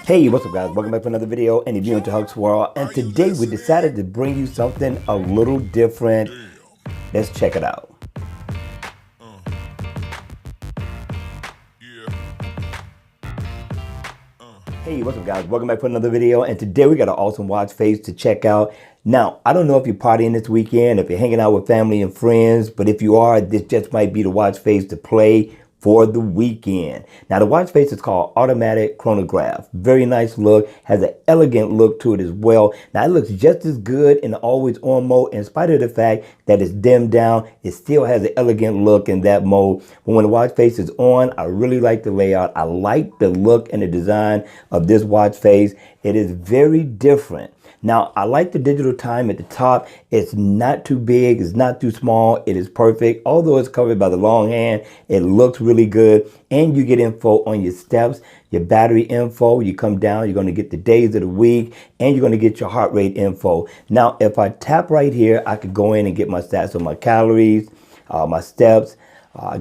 Hey, what's up guys? Welcome back to another video and if you're into Hugs World, and today we decided to bring you something a little different. Let's check it out. Hey, what's up guys? Welcome back to another video, and today we got an awesome watch face to check out. Now, I don't know if you're partying this weekend, if you're hanging out with family and friends, but if you are, this just might be the watch face to play for the weekend. Now, the watch face is called Automatic Chronograph. Very nice look, has an elegant look to it as well. Now, it looks just as good in the always on mode, in spite of the fact that it's dimmed down, it still has an elegant look in that mode. But when the watch face is on, I really like the layout. I like the look and the design of this watch face. It is very different. Now, I like the digital time at the top. It's not too big, it's not too small, it is perfect. Although it's covered by the long hand, it looks really good. And you get info on your steps, your battery info. You come down, you're gonna get the days of the week, and you're gonna get your heart rate info. Now, if I tap right here, I could go in and get my stats on my calories, my steps,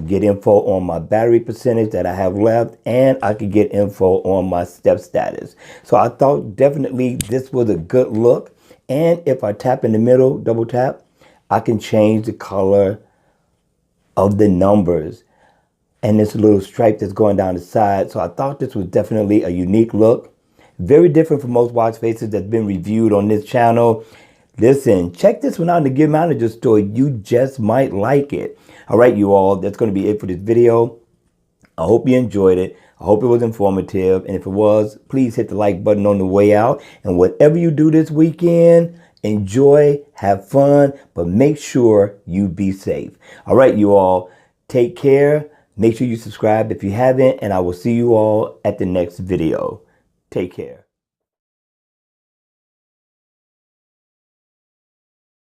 get info on my battery percentage that I have left, and I could get info on my step status. So I thought definitely this was a good look. And if I tap in the middle, double tap, I can change the color of the numbers and this little stripe that's going down the side. So I thought this was definitely a unique look. Very different from most watch faces that's been reviewed on this channel. Listen, check this one out in the Gear Manager store. You just might like it. All right, you all, that's going to be it for this video. I hope you enjoyed it. I hope it was informative. And if it was, please hit the like button on the way out. And whatever you do this weekend, enjoy, have fun, but make sure you be safe. All right, you all, take care. Make sure you subscribe if you haven't, and I will see you all at the next video. Take care.